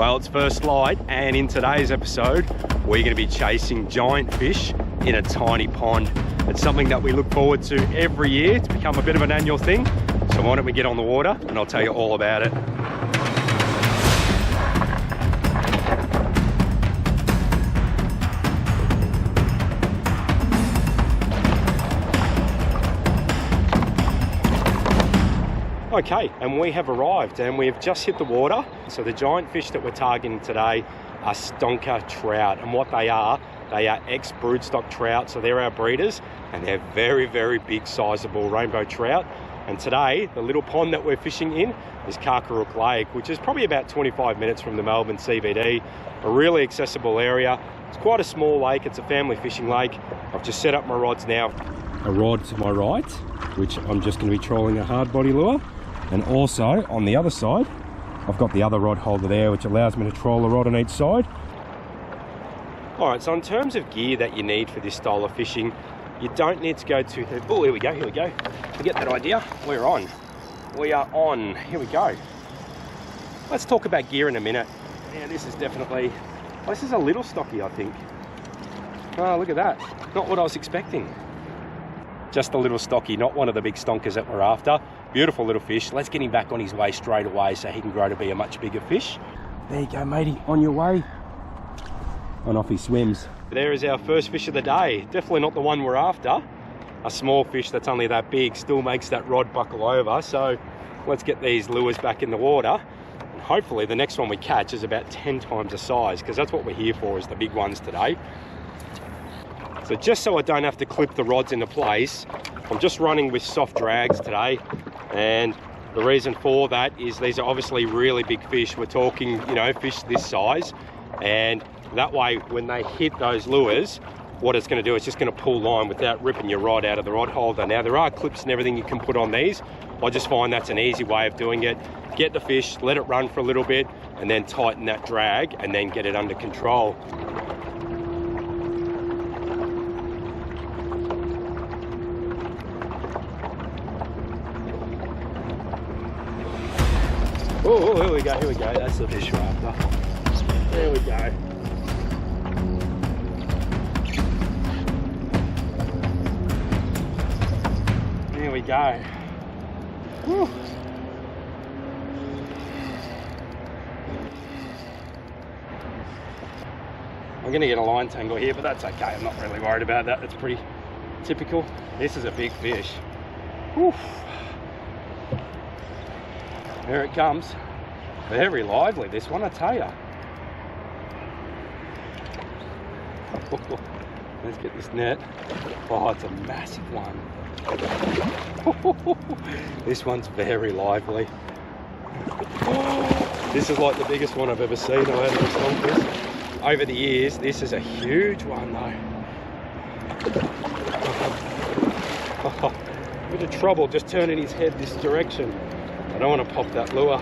Well, it's first light, and in today's episode, we're going to be chasing giant fish in a tiny pond. It's something that we look forward to every year. It's become a bit of an annual thing. So why don't we get on the water and I'll tell you all about it. Okay, and we have arrived and we've just hit the water. So the giant fish that we're targeting today are stonker trout, and what they are ex-broodstock trout, so they're our breeders, and they're very, very big, sizable rainbow trout. And today, the little pond that we're fishing in is Karkarook Lake, which is probably about 25 minutes from the Melbourne CBD, a really accessible area. It's quite a small lake, it's a family fishing lake. I've just set up my rods now. A rod to my right, which I'm just going to be trolling a hard body lure. And also on the other side, I've got the other rod holder there, which allows me to troll a rod on each side. All right, so in terms of gear that you need for this style of fishing, you don't need to go too... Oh, here we go. You get that idea? We're on. We are on. Here we go. Let's talk about gear in a minute. Yeah, this is definitely... Oh, this is a little stocky, I think. Oh, look at that. Not what I was expecting. Just a little stocky, not one of the big stonkers that we're after. Beautiful little fish. Let's get him back on his way straight away so he can grow to be a much bigger fish. There you go, matey, on your way. And off he swims. There is our first fish of the day. Definitely not the one we're after. A small fish that's only that big still makes that rod buckle over. So let's get these lures back in the water. And hopefully the next one we catch is about 10 times the size, because that's what we're here for, is the big ones today. So just so I don't have to clip the rods into place, I'm just running with soft drags today. And the reason for that is these are obviously really big fish. We're talking, you know, fish this size. And that way, when they hit those lures, what it's going to do is just going to pull line without ripping your rod out of the rod holder. Now, there are clips and everything you can put on these. I just find that's an easy way of doing it. Get the fish, let it run for a little bit, and then tighten that drag, and then get it under control. Oh, here we go, that's the fish we're after. There we go. There we go. Whew. I'm going to get a line tangle here, but that's okay. I'm not really worried about that. That's pretty typical. This is a big fish. Whew. There it comes. Very lively, this one, I tell you. Let's get this net. Oh, it's a massive one. This one's very lively. This is like the biggest one I've ever seen out of the stonkers. Over the years, this is a huge one though. A bit of trouble just turning his head this direction. I don't want to pop that lure.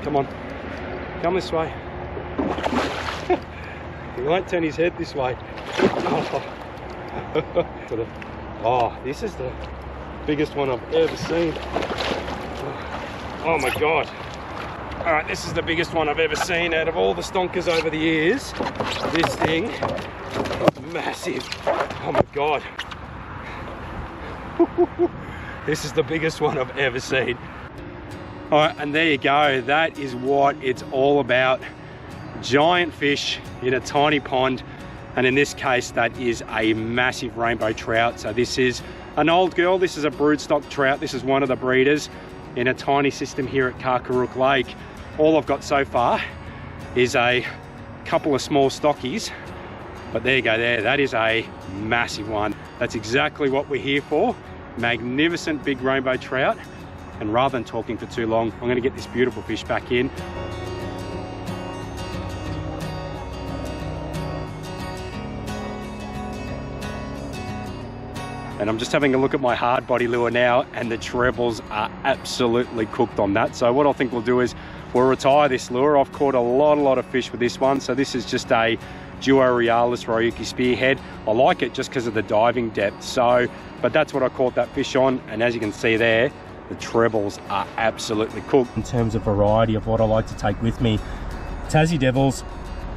Come on, come this way. He won't turn his head this way. Oh, this is the biggest one I've ever seen. Oh my God. All right, this is the biggest one I've ever seen out of all the stonkers over the years. This thing is massive. Oh my God. This is the biggest one I've ever seen. All right, and there you go. That is what it's all about. Giant fish in a tiny pond. And in this case, that is a massive rainbow trout. So this is an old girl. This is a broodstock trout. This is one of the breeders in a tiny system here at Karkarook Lake. All I've got so far is a couple of small stockies. But there you go there. That is a massive one. That's exactly what we're here for. Magnificent big rainbow trout. And rather than talking for too long, I'm going to get this beautiful fish back in. And I'm just having a look at my hard body lure now, and the trebles are absolutely cooked on that. So what I think we'll do is we'll retire this lure. I've caught a lot of fish with this one. So this is just a Duo Realis Ryuki spearhead. I like it just because of the diving depth. So, but that's what I caught that fish on. And as you can see there, the trebles are absolutely cooked. In terms of variety of what I like to take with me, Tassie Devils,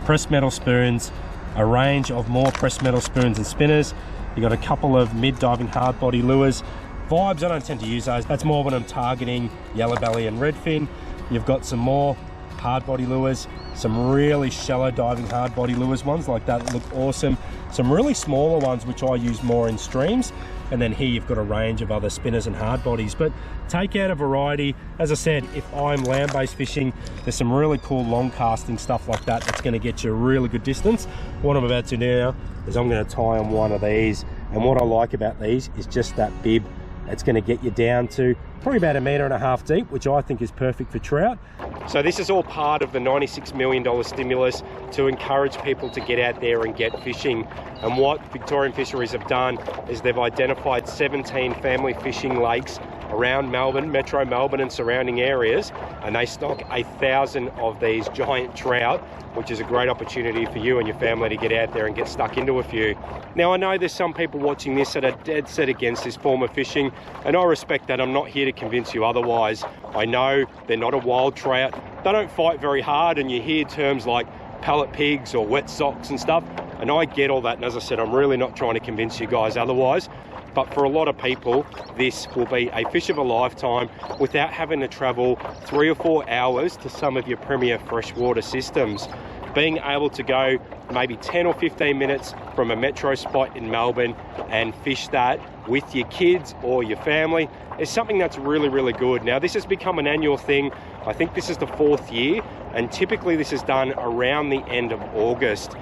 pressed metal spoons, a range of more pressed metal spoons and spinners. You've got a couple of mid-diving hard body lures. Vibes, I don't tend to use those. That's more when I'm targeting yellow belly and redfin. You've got some more hard body lures, some really shallow diving hard body lures, ones like that look awesome. Some really smaller ones which I use more in streams. And then here you've got a range of other spinners and hard bodies. But take out a variety. As I said, if I'm land-based fishing, there's some really cool long casting stuff like that that's going to get you a really good distance. What I'm about to do now is I'm going to tie on one of these. And what I like about these is just that bib. It's going to get you down to probably about 1.5 meters deep, which I think is perfect for trout. So this is all part of the $96 million stimulus to encourage people to get out there and get fishing. And what Victorian Fisheries have done is they've identified 17 family fishing lakes around Melbourne, Metro Melbourne and surrounding areas, and they stock 1,000 of these giant trout, which is a great opportunity for you and your family to get out there and get stuck into a few. Now, I know there's some people watching this that are dead set against this form of fishing, and I respect that. I'm not here to convince you otherwise. I know they're not a wild trout. They don't fight very hard, and you hear terms like pellet pigs or wet socks and stuff, and I get all that, and as I said, I'm really not trying to convince you guys otherwise. But for a lot of people, this will be a fish of a lifetime without having to travel 3 or 4 hours to some of your premier freshwater systems. Being able to go maybe 10 or 15 minutes from a metro spot in Melbourne and fish that with your kids or your family is something that's really, really good. Now, this has become an annual thing. I think this is the 4th year, and typically this is done around the end of August.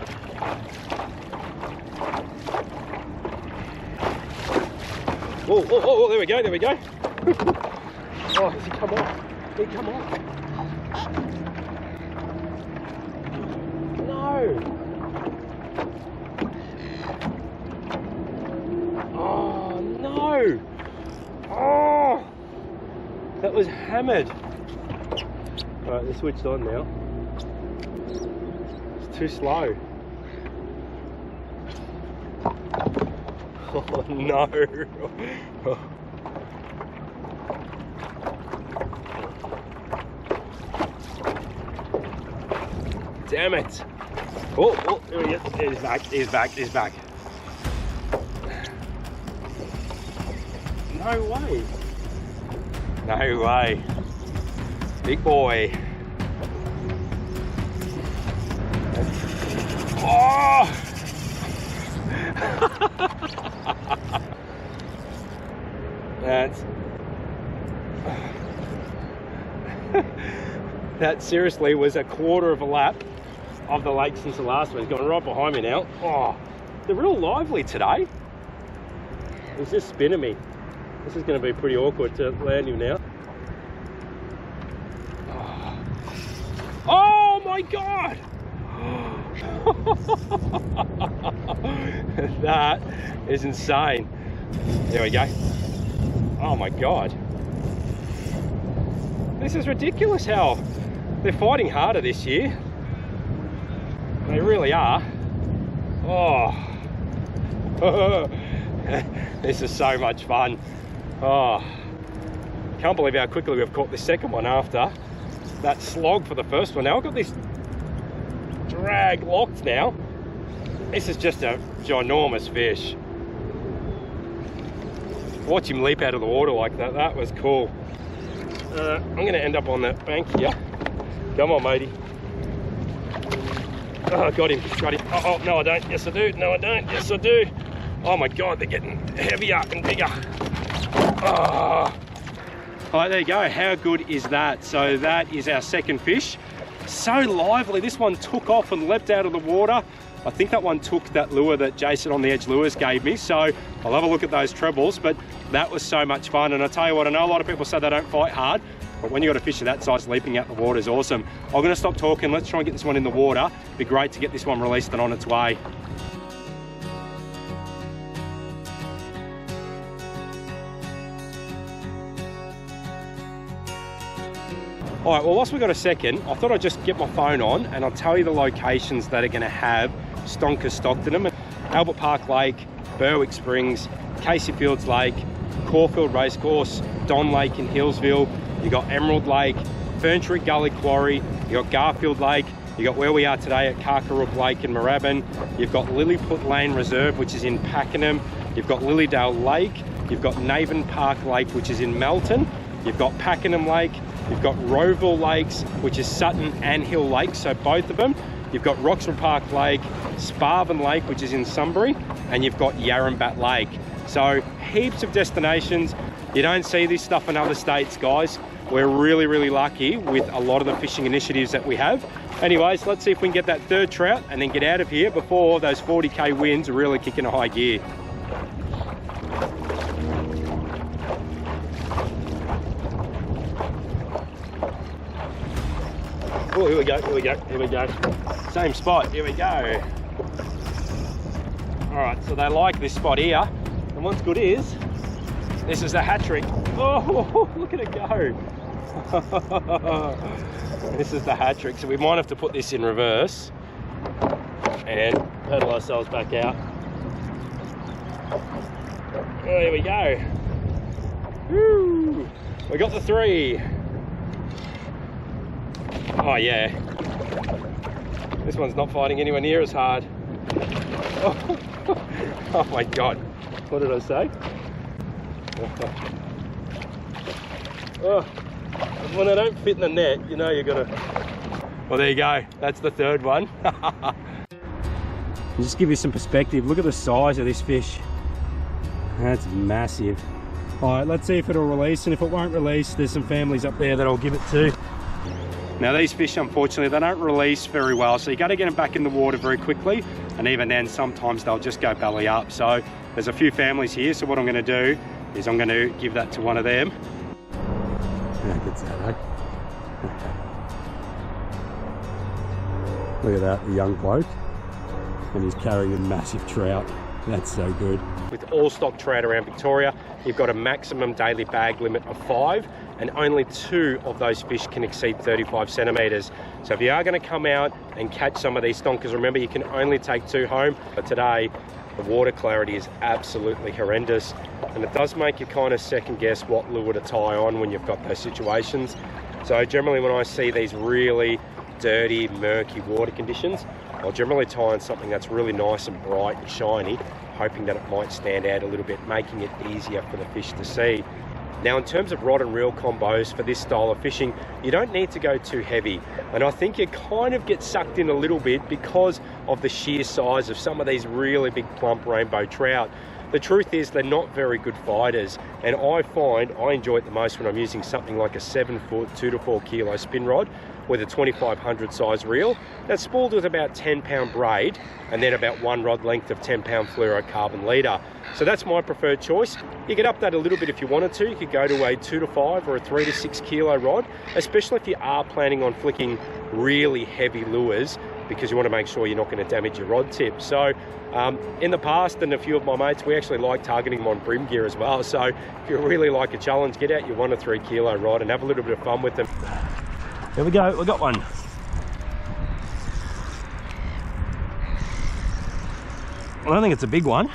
Oh, oh, oh, there we go, there we go. Oh, has he come off? Did he come off? No. Oh, no. Oh, that was hammered. All right, they're switched on now. It's too slow. Oh no! Damn it! Oh, oh, there he is. He's back, he's back, he's back. No way! No way! Big boy! Oh! That seriously was a quarter of a lap of the lake since the last one. He's going right behind me now. Oh, they're real lively today. He's just spinning me. This is going to be pretty awkward to land him now. Oh my God! That is insane. There we go. Oh my God. This is ridiculous how they're fighting harder this year. They really are. Oh. This is so much fun. Oh. Can't believe how quickly we've caught the second one after that slog for the first one. Now I've got this drag locked now. This is just a ginormous fish. Watch him leap out of the water like that. That was cool. I'm going to end up on the bank here. Come on, matey. Oh, got him. Got him. Oh, no, I don't. Yes, I do. No, I don't. Yes, I do. Oh, my God. They're getting heavier and bigger. Oh. All right, there you go. How good is that? So that is our second fish. So lively. This one took off and leapt out of the water. I think that one took that lure that Jason on the Edge Lures gave me. So I'll have a look at those trebles, but that was so much fun. And I tell you what, I know a lot of people say they don't fight hard, but when you've got a fish of that size, leaping out the water is awesome. I'm going to stop talking. Let's try and get this one in the water. It'd be great to get this one released and on its way. All right, well, whilst we've got a second, I thought I'd just get my phone on and I'll tell you the locations that are going to have Stonker stocked in them. Albert Park Lake, Berwick Springs, Casey Fields Lake, Caulfield Racecourse, got Don Lake in Healesville, you got Emerald Lake, Ferntree, Gully, Quarry, you got Garfield Lake, you got where we are today at Karkarook Lake in Moorabbin, you've got Lilliput Lane Reserve, which is in Pakenham, you've got Lillydale Lake, you've got Navan Park Lake, which is in Melton, you've got Pakenham Lake, you've got Rowville Lakes, which is Sutton and Hill Lakes, so both of them. You've got Roxburgh Park Lake, Spavin Lake, which is in Sunbury, and you've got Yarrambat Lake. So heaps of destinations. You don't see this stuff in other states, guys. We're really, really lucky with a lot of the fishing initiatives that we have. Anyways, let's see if we can get that third trout and then get out of here before those 40k winds really kick into high gear. Oh, here we go, here we go, here we go. Same spot, here we go. All right, so they like this spot here. And what's good is, this is the hat trick. Oh, look at it go. This is the hat trick. So we might have to put this in reverse and pedal ourselves back out. Oh, here we go. Woo! We got the 3. Oh yeah, this one's not fighting anywhere near as hard. Oh my god, what did I say? Oh, when they don't fit in the net, you know you're gonna... Well, there you go, that's the third one. Just give you some perspective, look at the size of this fish. That's massive. All right, let's see if it'll release, and if it won't release, there's some families up there that I'll give it to. Now these fish, unfortunately, they don't release very well, so you got to get them back in the water very quickly, and even then sometimes they'll just go belly up. So there's a few families here, so what I'm going to do is I'm going to give that to one of them. How good's that, eh? Look at that, the young bloke, and he's carrying a massive trout. That's so good. With all stock trout around Victoria, you've got a maximum daily bag limit of 5, and only 2 of those fish can exceed 35 centimetres. So if you are going to come out and catch some of these stonkers, remember you can only take 2 home. But today, the water clarity is absolutely horrendous, and it does make you kind of second guess what lure to tie on when you've got those situations. So generally when I see these really dirty, murky water conditions, I'll generally tie on something that's really nice and bright and shiny, hoping that it might stand out a little bit, making it easier for the fish to see. Now in terms of rod and reel combos for this style of fishing, you don't need to go too heavy. And I think you kind of get sucked in a little bit because of the sheer size of some of these really big plump rainbow trout. The truth is they're not very good fighters, and I find I enjoy it the most when I'm using something like a 7-foot, 2 to 4 kilo spin rod with a 2500 size reel that's spooled with about 10-pound braid and then about 1 rod length of 10-pound fluorocarbon leader. So that's my preferred choice. You could up that a little bit if you wanted to. You could go to a 2 to 5 or a 3 to 6 kilo rod, especially if you are planning on flicking really heavy lures, because you want to make sure you're not going to damage your rod tip. So in the past, and a few of my mates, we actually like targeting them on brim gear as well. So if you really like a challenge, get out your 1 to 3 kilo rod and have a little bit of fun with them. There we go, we got one. I don't think it's a big one.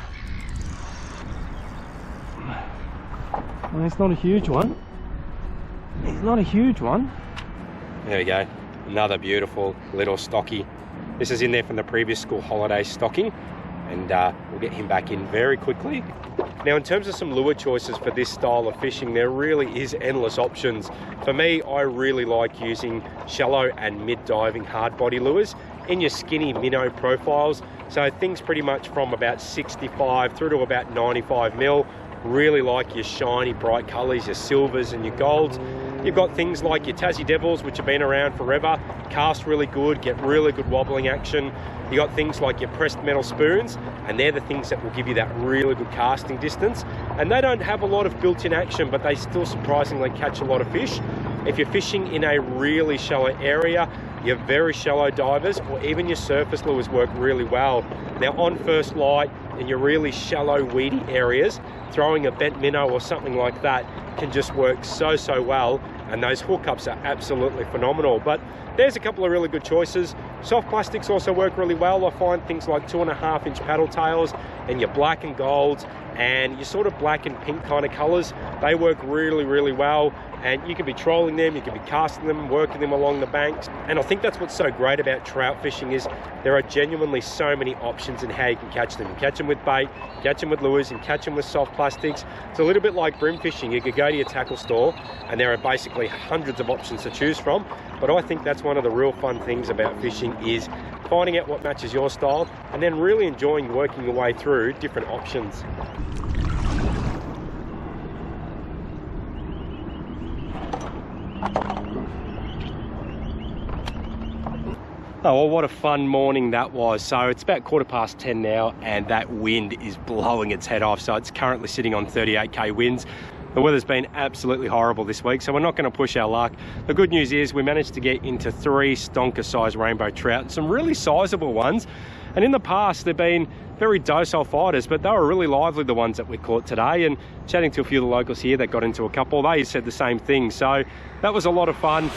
Well, it's not a huge one. It's not a huge one. There we go. Another beautiful little stocky. This is in there from the previous school holiday stocking, and we'll get him back in very quickly. Now in terms of some lure choices for this style of fishing, there really is endless options. For me, I really like using shallow and mid-diving hard body lures in your skinny minnow profiles. So things pretty much from about 65 through to about 95 mil. Really like your shiny bright colours, your silvers and your golds. You've got things like your Tassie Devils, which have been around forever, cast really good, get really good wobbling action. You got things like your pressed metal spoons, and they're the things that will give you that really good casting distance. And they don't have a lot of built-in action, but they still surprisingly catch a lot of fish. If you're fishing in a really shallow area, your very shallow divers or even your surface lures work really well. Now on first light, in your really shallow weedy areas, throwing a bent minnow or something like that can just work so well, and those hookups are absolutely phenomenal. But there's a couple of really good choices. Soft plastics also work really well. I find things like 2.5-inch paddle tails and your black and golds and your sort of black and pink kind of colours, they work really, really well. And you can be trolling them, you can be casting them, working them along the banks. And I think that's what's so great about trout fishing is there are genuinely so many options in how you can catch them. You can catch them with bait, catch them with lures, and catch them with soft plastics. It's a little bit like brim fishing. You could go to your tackle store and there are basically hundreds of options to choose from. But I think that's one of the real fun things about fishing is finding out what matches your style and then really enjoying working your way through different options. Oh, well, what a fun morning that was. So it's about 10:15 now and that wind is blowing its head off. So it's currently sitting on 38k winds. The weather's been absolutely horrible this week, so we're not going to push our luck. The good news is we managed to get into 3 stonker-sized rainbow trout, and some really sizable ones. And in the past, they've been very docile fighters, but they were really lively, the ones that we caught today. And chatting to a few of the locals here that got into a couple, they said the same thing. So that was a lot of fun.